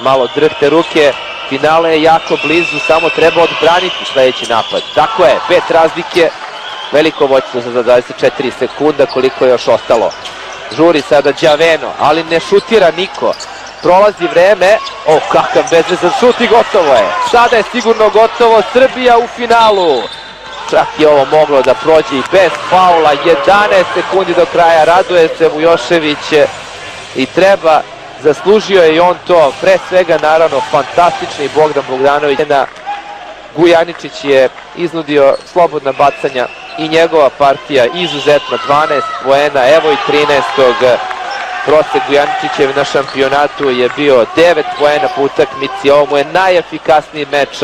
malo drhte ruke. Finale je jako blizu, samo treba odbraniti sledeći napad. Tako je, 5 razlike, veliko vođstvo za 24 sekunda, koliko je još ostalo. Žuri sada Đaveno, ali ne šutira niko. Prolazi vreme, kakav bezvezan šut i gotovo je. Sada je sigurno gotovo, Srbija u finalu. Čak je ovo moglo da prođe i bez faula, 11 sekundi do kraja, raduje se Vujošević i treba, zaslužio je i on to, pre svega naravno fantastični Bogdan Bogdanović. Gujaničić je iznudio slobodna bacanja i njegova partija izuzetno, 12 poena, evo i 13. Prosek Gujaničićev na šampionatu je bio 9 poena po utakmici, ovo mu je najefikasniji meč,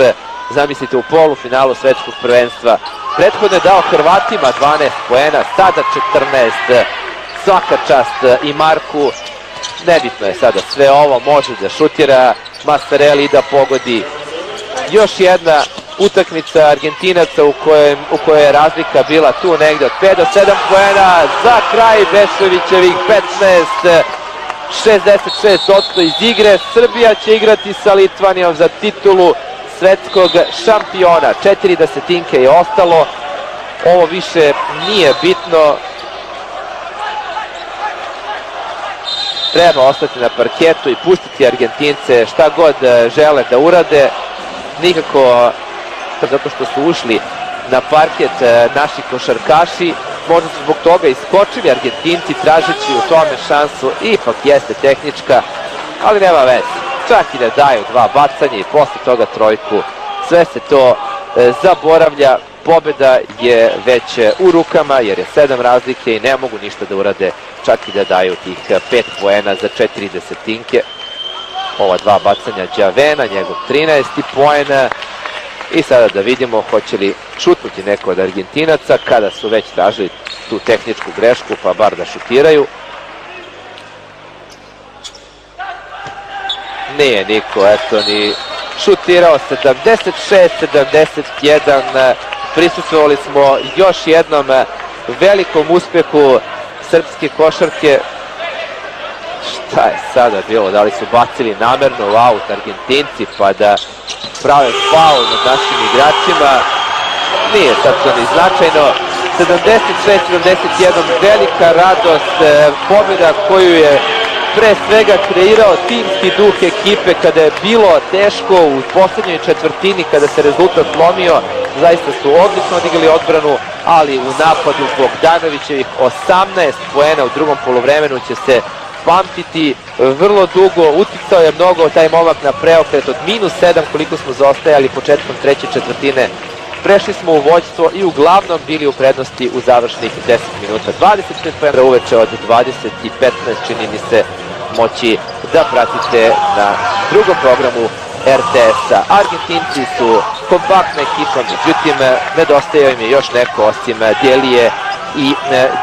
zamislite, u polufinalu svetskog prvenstva. Prethodno je dao Hrvatima 12 poena, sada 14, svaka čast i Marku. Nebitno je sada sve ovo, može da šutira Masareli i da pogodi. Još jedna utakmica Argentinaca u kojoj je razlika bila tu negde od 5 do 7 poena. Za kraj Bešovićevih 15, 66% iz igre. Srbija će igrati sa Litvanijom za titulu svetskog šampiona. 4 desetinke je ostalo. Ovo više nije bitno. Treba ostati na parketu i pustiti Argentince šta god žele da urade. Nikako, zato što su ušli na parket naši košarkaši, možda su zbog toga iskočili Argentinci tražeći u tome šansu, ipak jeste tehnička, ali nema veze. Čak i da daju 2 bacanja i posle toga trojku, sve se to zaboravlja. Pobeda je već u rukama jer je 7 razlike i ne mogu ništa da urade, čak i da daju tih 5 poena za 4 desetinke. Ova 2 bacanja Đavena, njegov 13 poena. I sada da vidimo hoće li šutnuti neko od Argentinaca kada su već tražili tu tehničku grešku, pa bar da šutiraju. Nije niko, eto, ni šutirao. 76-71. Prisustvovali smo još jednom velikom uspehu srpske košarke. Šta je sada bilo? Da li su bacili namerno u aut Argentinci pa da prave faul nad našim igračima? Nije sad to ni značajno. 76-71, velika radost, pobjeda koju je pre svega kreirao timski duh ekipe kada je bilo teško u poslednjoj četvrtini, kada se rezultat slomio. Zaista su odlično odigrali odbranu, ali u napadu Bogdanovićevih 18 poena u drugom poluvremenu će se pamtiti vrlo dugo. Uticao je mnogo taj momak na preokret od -7 koliko smo zaostajali početkom treće četvrtine. Prešli smo u vođstvo i uglavnom bili u prednosti u završnih 10 minuta. 25 poena uveče od 20 i 15 čini mi se moći da pratite na drugom programu RTS-a. Argentinci su kompaktna ekipa, međutim nedostaju im je još neko osim Delije i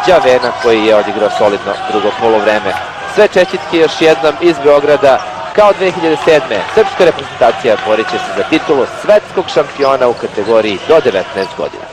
Đavena koji je odigrao solidno drugo polovreme. Sve čestitke još jednom iz Beograda. Kao 2007. srpska reprezentacija borit će se za titulu svetskog šampiona u kategoriji do 19 godina.